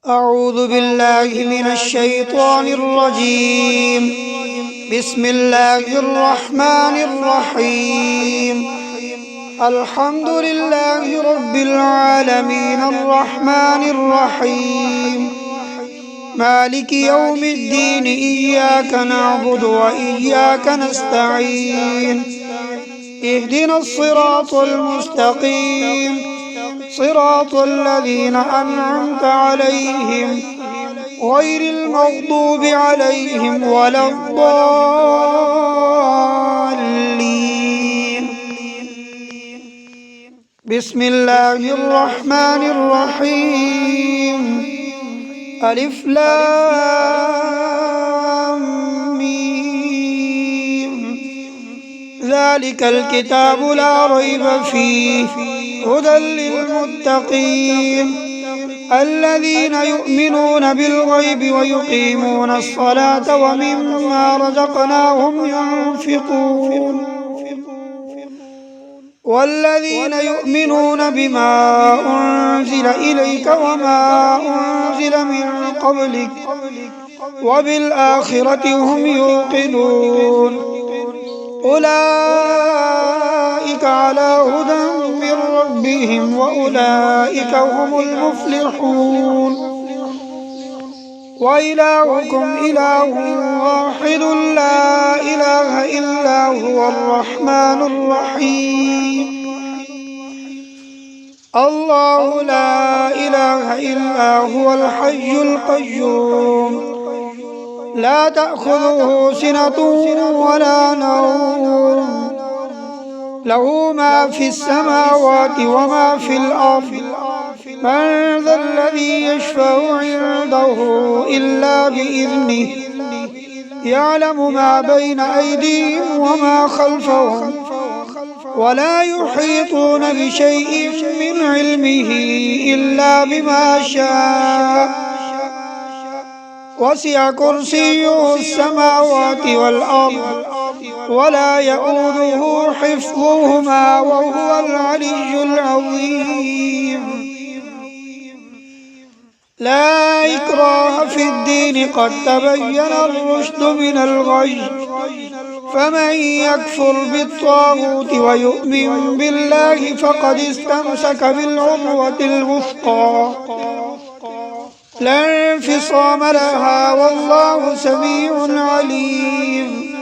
أعوذ بالله من الشيطان الرجيم. بسم الله الرحمن الرحيم. الحمد لله رب العالمين الرحمن الرحيم مالك يوم الدين. إياك نعبد وإياك نستعين. اهدنا الصراط المستقيم، صراط الذين أنعمت عليهم غير المغضوب عليهم ولا الضالين. بسم الله الرحمن الرحيم. ألف لام ميم. ذلك الكتاب لا ريب فيه هدى للمتقين الذين يؤمنون بالغيب ويقيمون الصلاة ومما رزقناهم ينفقون والذين يؤمنون بما أنزل إليك وما أنزل من قبلك وبالآخرة هم يوقنون. أولئك على هدى من ربهم وأولئك هم المفلحون. وإلهكم إله واحد لا إله إلا هو الرحمن الرحيم. الله لا إله إلا هو الحي القيوم لا تأخذه سنة ولا نوم له ما في السماوات وما في الأرض. من ذا الذي يشفع عنده إلا بإذنه يعلم ما بين أيديهم وما خلفهم ولا يحيطون بشيء من علمه إلا بما شاء. وسع كرسيه السماوات والأرض ولا يؤوده حفظهما وهو العلي العظيم. لا إكراه في الدين قد تبين الرشد من الغي. فمن يكفر بالطاغوت ويؤمن بالله فقد استمسك بالعروة الوثقى لا انفصام لها والله سميع عليم.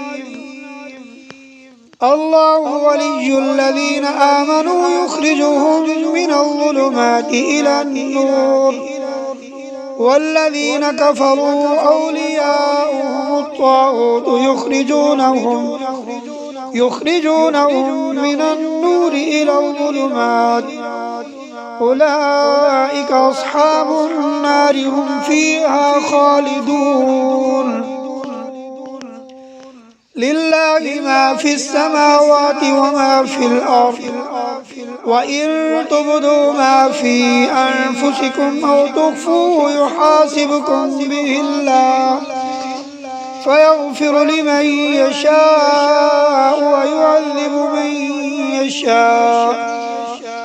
الله ولي الذين آمنوا يخرجهم من الظلمات إلى النور والذين كفروا أولياؤهم الطاغوت يخرجونهم من النور إلى الظلمات. أولئك أصحاب النار هم فيها خالدون. لله ما في السماوات وما في الأرض وإن تبدوا ما في أنفسكم أو تخفوه يحاسبكم به الله فيغفر لمن يشاء ويعذب من يشاء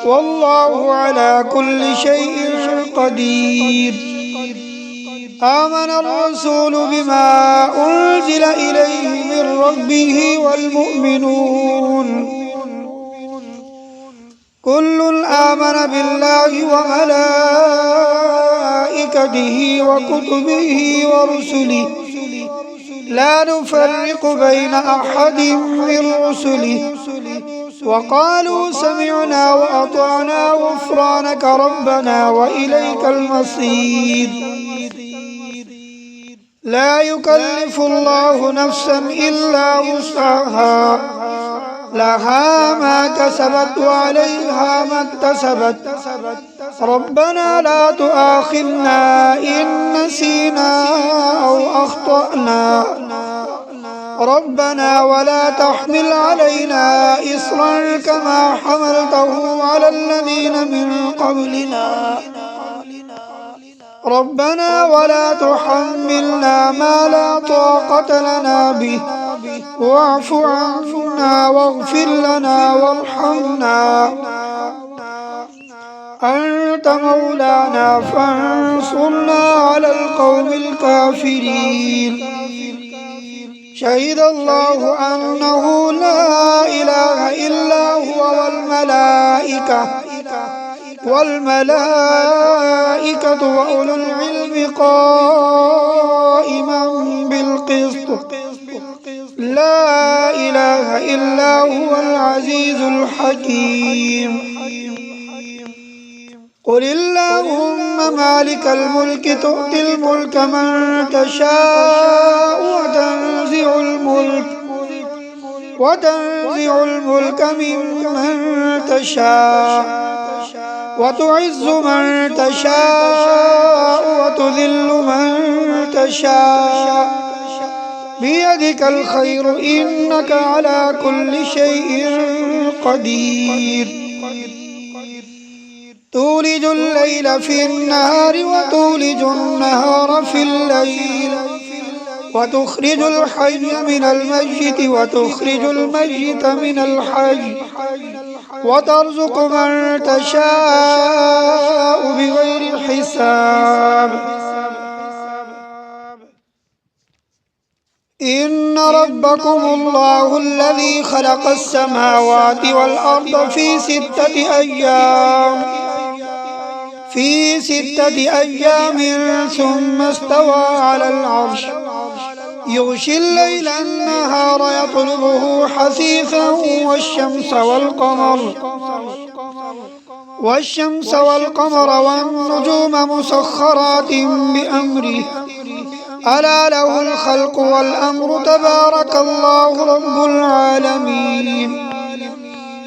والله على كل شيء قدير. آمن الرسول بما أنزل إليه من ربه والمؤمنون كل آمن بالله وملائكته وكتبه ورسله لا نفرق بين أحد من رسله وقالوا سمعنا وأطعنا غفرانك ربنا وإليك المصير. لا يكلف الله نفسا إلا وسعها لها ما كسبت وعليها ما اكتسبت. ربنا لا تؤاخذنا إن نسينا أو أخطأنا ربنا ولا تحمل علينا إصرا كما حملته على الذين من قبلنا ربنا ولا تحملنا ما لا طاقة لنا به واعف عنا واغفر لنا وارحمنا أنت مولانا فانصرنا القوم الكافرين. شهد الله أنه لا إله إلا هو والملائكة وأولو العلم قائما بالقسط. لا إله إلا هو العزيز الحكيم. قل اللهم مالك الملك تؤتي الملك من تشاء وتنزع الملك ممن تشاء وتعز من تشاء وتذل من تشاء بيدك الخير إنك على كل شيء قدير. تولج الليل في النهار وتولج النهار في الليل وتخرج الحي من الميت وتخرج الميت من الحي وترزق من تشاء بغير حساب. إن ربكم الله الذي خلق السماوات والأرض في ستة أيام ثم استوى على العرش يغشي الليل النهار يطلبه حثيثا والشمس والقمر والنجوم مسخرات بأمره ألا له الخلق والأمر تبارك الله رب العالمين.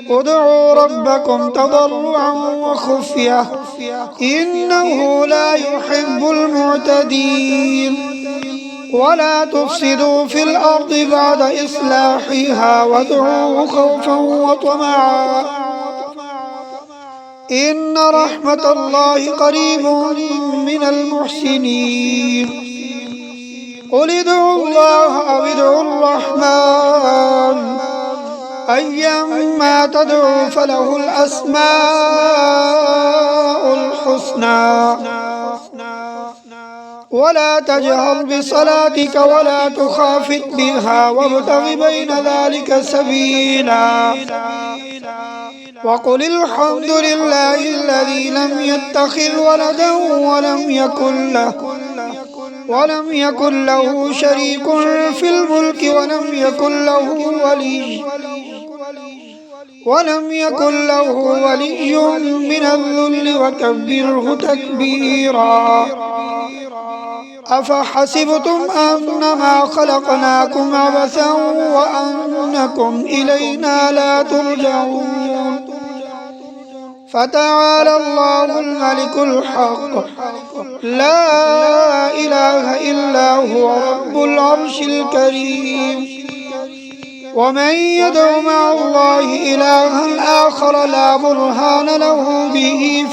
ادعوا ربكم تضرعا وخفية إنه لا يحب المعتدين. ولا تفسدوا في الأرض بعد إصلاحها وادعوه خوفا وطمعا إن رحمة الله قريب من المحسنين. قل ادعوا الله أو ادعوا الرحمن أيما تدعوا فله الأسماء الحسنى. ولا تجهر بصلاتك ولا تخافت بها وابتغ بين ذلك سبيلا. وقل الحمد لله الذي لم يتخذ ولدا ولم يكن له شريك في الملك ولم يكن له ولي من الذل وكبره تكبيرا. أفحسبتم أنما خلقناكم عبثا وأنكم إلينا لا ترجعون. فتعالى الله الملك الحق لا إله إلا هو رب العرش الكريم. ومن يدع مع الله إلها آخر لا برهان له به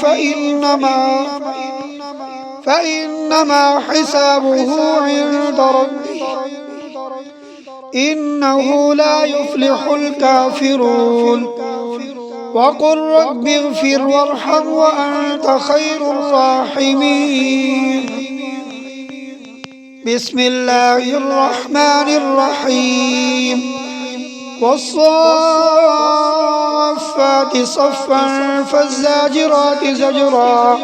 فإنما حسابه عند ربه إنه لا يفلح الكافرون. وقل رب اغفر وارحم وأنت خير الراحمين. بسم الله الرحمن الرحيم. والصافات صفا فالزاجرات زجرا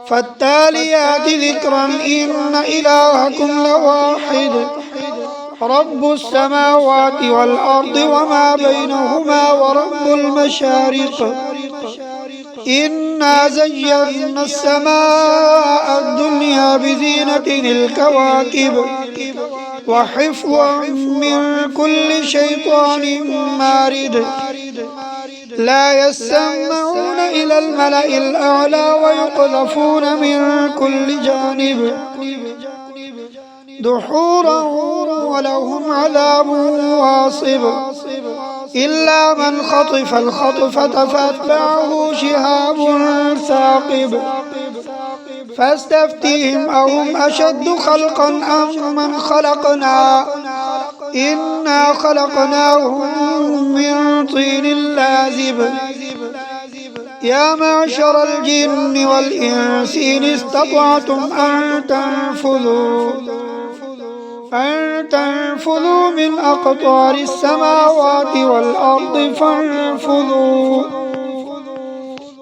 فالتاليات ذكرا إن إلهكم لواحد رب السماوات والأرض وما بينهما ورب المشارق. إنا زينا السماء الدنيا بزينة الكواكب وحفظا من كل شيطان مارد. لا يسمعون إلى الملأ الأعلى ويقذفون من كل جانب دحورا ولهم عذاب واصب. إلا من خطف الخطفة فأتبعه شهاب ثاقب. فاستفتهم أهم أشد خلقا أم من خلقنا إنا خلقناهم من طين لازب. يا معشر الجن والإنس إن استطعتم أن تنفذوا من أقطار السماوات والأرض فانفذوا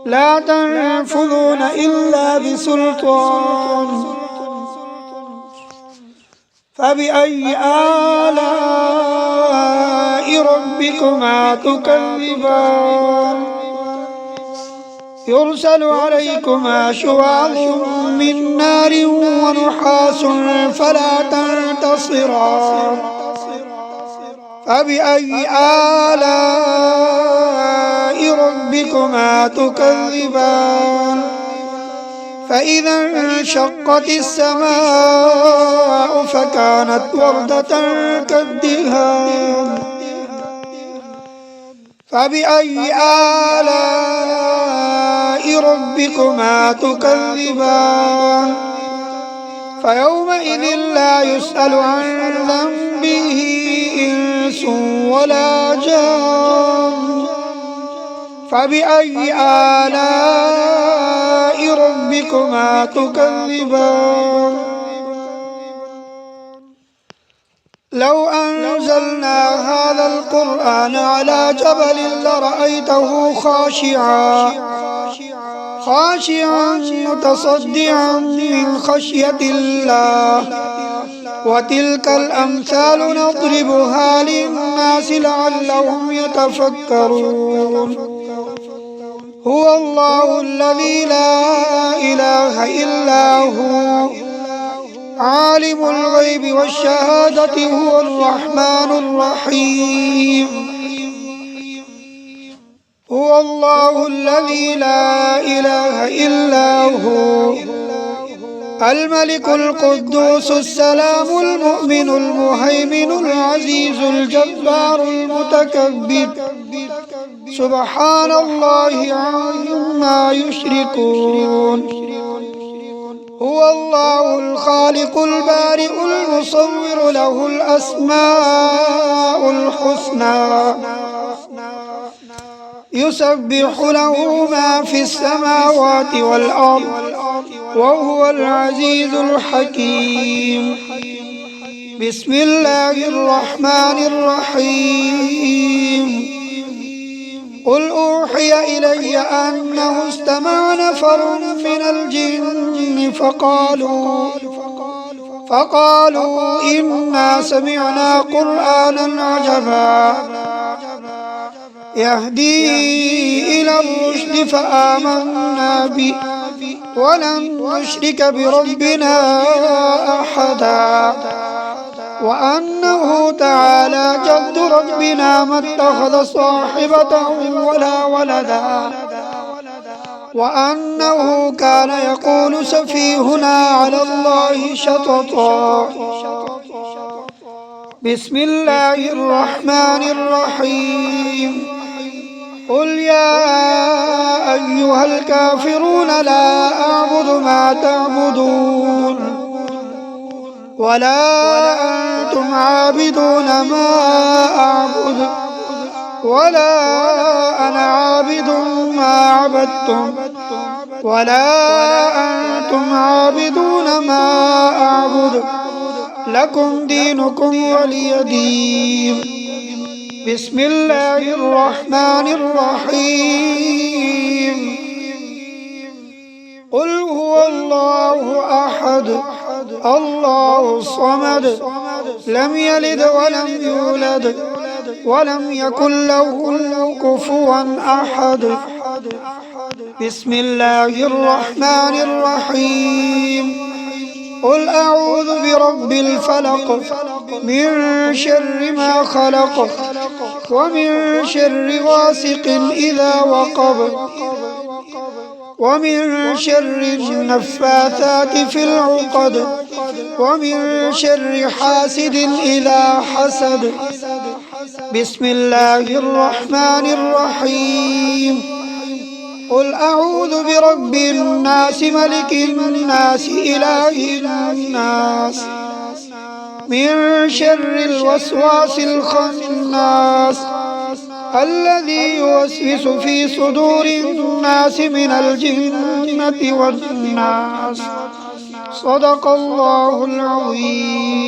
لا تنفذون إلا بسلطان فبأي آلاء ربكما تكذبان يرسل عليكما شواظ من نار ونحاس فلا تنتصران فبأي آلاء ربكما تكذبان فإذا انشقت السماء فكانت وردة كالدهان فبأي آلاء ربكما تكذبان فيومئذ لا يسأل عن ذنبه إنس ولا جان فبأي آلاء ربكما تكذبان لو أنزلنا هذا القرآن على جبل لرأيته خاشعا متصدعا من خشية الله وتلك الأمثال نضربها للناس لعلهم يتفكرون هو الله الذي لا إله إلا هو عالم الغيب والشهادة هو الرحمن الرحيم هو الله الذي لا إله إلا هو الملك القدوس السلام المؤمن المهيمن العزيز الجبار المتكبر سبحان الله عما يشركون هو الله الخالق البارئ المصور له الأسماء الحسنى يسبح له ما في السماوات والأرض وهو العزيز الحكيم بسم الله الرحمن الرحيم قل أوحي إلي أنه استمع نفر من الجن فقالوا إنا سمعنا قرآنا عجبا يهدي إلى الرشد فآمنا به ولن نشرك بربنا أحدا وأنه تعالى جد ربنا ما اتخذ صاحبة ولا ولدا وأنه كان يقول سفيهنا على الله شططا بسم الله الرحمن الرحيم قل يا أيها الكافرون لا أعبد ما تعبدون ولا أنتم عابدون ما أعبد ولا أنا عابد ما عبدتم ولا أنتم عابدون ما أعبد لكم دينكم ولي دين بسم الله الرحمن الرحيم قل هو الله أحد الله الصمد لم يلد ولم يولد ولم يكن له كفوا أحد بسم الله الرحمن الرحيم قل أعوذ برب الفلق من شر ما خلق ومن شر غاسق إذا وقب ومن شر النفاثات في العقد ومن شر حاسد إذا حسد بسم الله الرحمن الرحيم قل أعوذ برب الناس ملك الناس إله الناس من شر الوسواس الخناس الذي يوسوس في صدور الناس من الجنة والناس. صدق الله العظيم.